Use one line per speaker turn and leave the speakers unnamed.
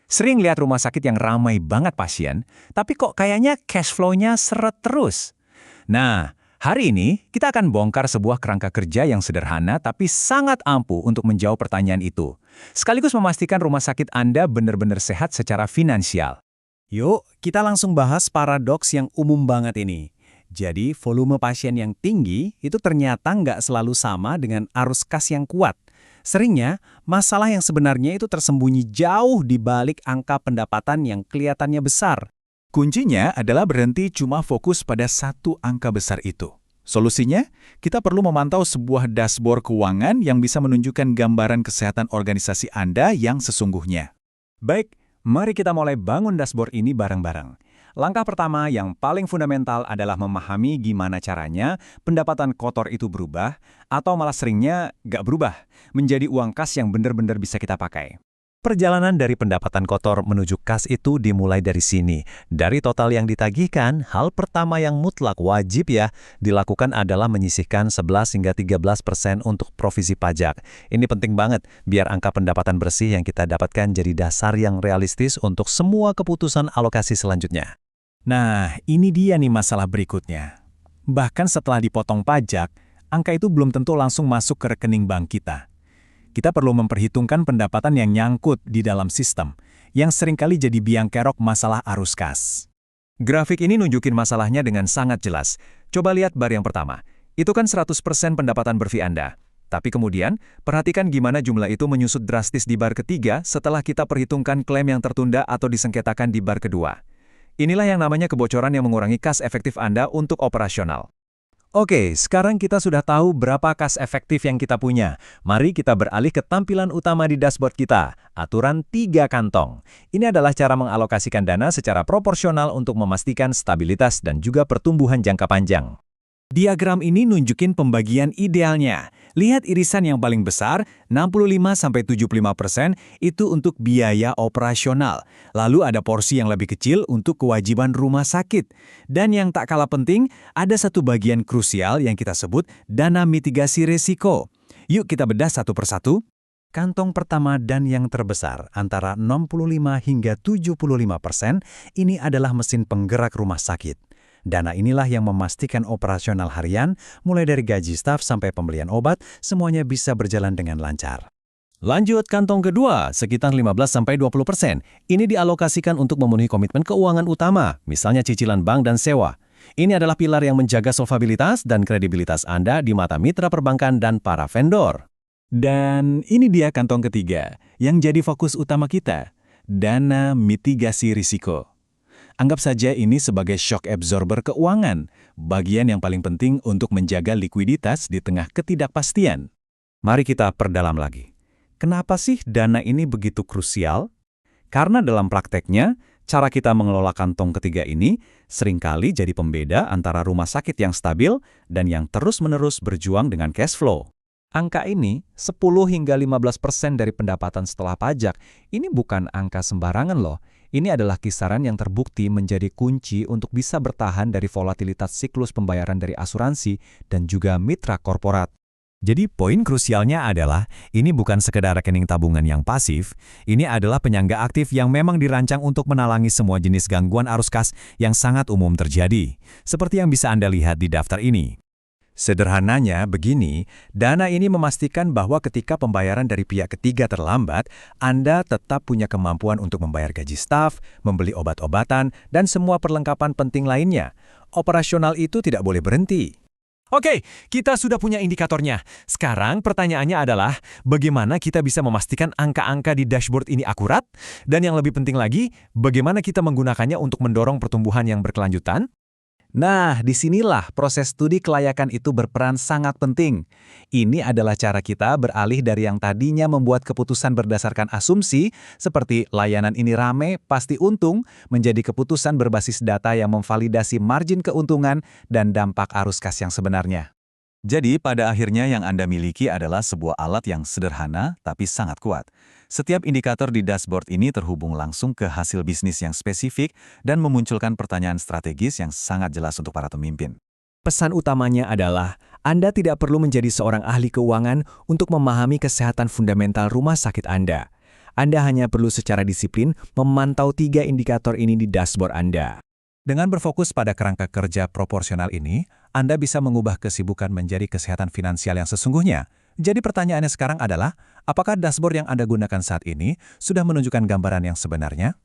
Sering lihat rumah sakit yang ramai banget pasien, tapi kok kayaknya cash flow-nya seret terus. Nah, hari ini kita akan bongkar sebuah kerangka kerja yang sederhana tapi sangat ampuh untuk menjawab pertanyaan itu. Sekaligus memastikan rumah sakit Anda benar-benar sehat secara finansial.
Yuk, kita langsung bahas paradoks yang umum banget ini. Jadi, volume pasien yang tinggi itu ternyata nggak selalu sama dengan arus kas yang kuat. Seringnya, masalah yang sebenarnya itu tersembunyi jauh di balik angka pendapatan yang kelihatannya besar.
Kuncinya adalah berhenti cuma fokus pada satu angka besar itu. Solusinya, kita perlu memantau sebuah dashboard keuangan yang bisa menunjukkan gambaran kesehatan organisasi Anda yang sesungguhnya.
Baik, mari kita mulai bangun dashboard ini bareng-bareng. Langkah pertama yang paling fundamental adalah memahami gimana caranya pendapatan kotor itu berubah, atau malah seringnya nggak berubah, menjadi uang kas yang benar-benar bisa kita pakai. Perjalanan dari pendapatan kotor menuju kas itu dimulai dari sini. Dari total yang ditagihkan, hal pertama yang mutlak wajib dilakukan adalah menyisihkan 11 hingga 13% untuk provisi pajak. Ini penting banget, biar angka pendapatan bersih yang kita dapatkan jadi dasar yang realistis untuk semua keputusan alokasi selanjutnya.
Nah, ini dia nih masalah berikutnya. Bahkan setelah dipotong pajak, angka itu belum tentu langsung masuk ke rekening bank kita. Kita perlu memperhitungkan pendapatan yang nyangkut di dalam sistem, yang seringkali jadi biang kerok masalah arus kas.
Grafik ini nunjukin masalahnya dengan sangat jelas. Coba lihat bar yang pertama. Itu kan 100% pendapatan berfi Anda. Tapi kemudian, perhatikan gimana jumlah itu menyusut drastis di bar ketiga setelah kita perhitungkan klaim yang tertunda atau disengketakan di bar kedua. Inilah yang namanya kebocoran yang mengurangi kas efektif Anda untuk operasional. Oke, sekarang kita sudah tahu berapa kas efektif yang kita punya. Mari kita beralih ke tampilan utama di dashboard kita, aturan 3 kantong. Ini adalah cara mengalokasikan dana secara proporsional untuk memastikan stabilitas dan juga pertumbuhan jangka panjang.
Diagram ini nunjukin pembagian idealnya. Lihat irisan yang paling besar, 65-75% itu untuk biaya operasional. Lalu ada porsi yang lebih kecil untuk kewajiban rumah sakit. Dan yang tak kalah penting, ada satu bagian krusial yang kita sebut dana mitigasi risiko. Yuk kita bedah satu persatu. Kantong pertama dan yang terbesar, antara 65 hingga 75%, ini adalah mesin penggerak rumah sakit. Dana inilah yang memastikan operasional harian, mulai dari gaji staf sampai pembelian obat, semuanya bisa berjalan dengan lancar. Lanjut kantong kedua, sekitar 15-20%. Ini dialokasikan untuk memenuhi komitmen keuangan utama, misalnya cicilan bank dan sewa. Ini adalah pilar yang menjaga solvabilitas dan kredibilitas Anda di mata mitra perbankan dan para vendor. Dan ini dia kantong ketiga, yang jadi fokus utama kita, dana mitigasi risiko. Anggap saja ini sebagai shock absorber keuangan, bagian yang paling penting untuk menjaga likuiditas di tengah ketidakpastian. Mari kita perdalam lagi. Kenapa sih dana ini begitu krusial? Karena dalam prakteknya, cara kita mengelola kantong ketiga ini seringkali jadi pembeda antara rumah sakit yang stabil dan yang terus-menerus berjuang dengan cash flow. Angka ini, 10 hingga 15% dari pendapatan setelah pajak, ini bukan angka sembarangan loh. Ini adalah kisaran yang terbukti menjadi kunci untuk bisa bertahan dari volatilitas siklus pembayaran dari asuransi dan juga mitra korporat. Jadi poin krusialnya adalah, ini bukan sekedar rekening tabungan yang pasif, ini adalah penyangga aktif yang memang dirancang untuk menalangi semua jenis gangguan arus kas yang sangat umum terjadi, seperti yang bisa Anda lihat di daftar ini. Sederhananya begini, dana ini memastikan bahwa ketika pembayaran dari pihak ketiga terlambat, Anda tetap punya kemampuan untuk membayar gaji staf, membeli obat-obatan, dan semua perlengkapan penting lainnya. Operasional itu tidak boleh berhenti. Oke, kita sudah punya indikatornya. Sekarang pertanyaannya adalah, bagaimana kita bisa memastikan angka-angka di dashboard ini akurat? Dan yang lebih penting lagi, bagaimana kita menggunakannya untuk mendorong pertumbuhan yang berkelanjutan? Nah, disinilah proses studi kelayakan itu berperan sangat penting. Ini adalah cara kita beralih dari yang tadinya membuat keputusan berdasarkan asumsi, seperti layanan ini rame, pasti untung, menjadi keputusan berbasis data yang memvalidasi margin keuntungan dan dampak arus kas yang sebenarnya. Jadi, pada akhirnya yang Anda miliki adalah sebuah alat yang sederhana tapi sangat kuat. Setiap indikator di dashboard ini terhubung langsung ke hasil bisnis yang spesifik dan memunculkan pertanyaan strategis yang sangat jelas untuk para pemimpin. Pesan utamanya adalah, Anda tidak perlu menjadi seorang ahli keuangan untuk memahami kesehatan fundamental rumah sakit Anda. Anda hanya perlu secara disiplin memantau 3 indikator ini di dashboard Anda.
Dengan berfokus pada kerangka kerja proporsional ini, Anda bisa mengubah kesibukan menjadi kesehatan finansial yang sesungguhnya. Jadi pertanyaannya sekarang adalah, apakah dashboard yang Anda gunakan saat ini sudah menunjukkan gambaran yang sebenarnya?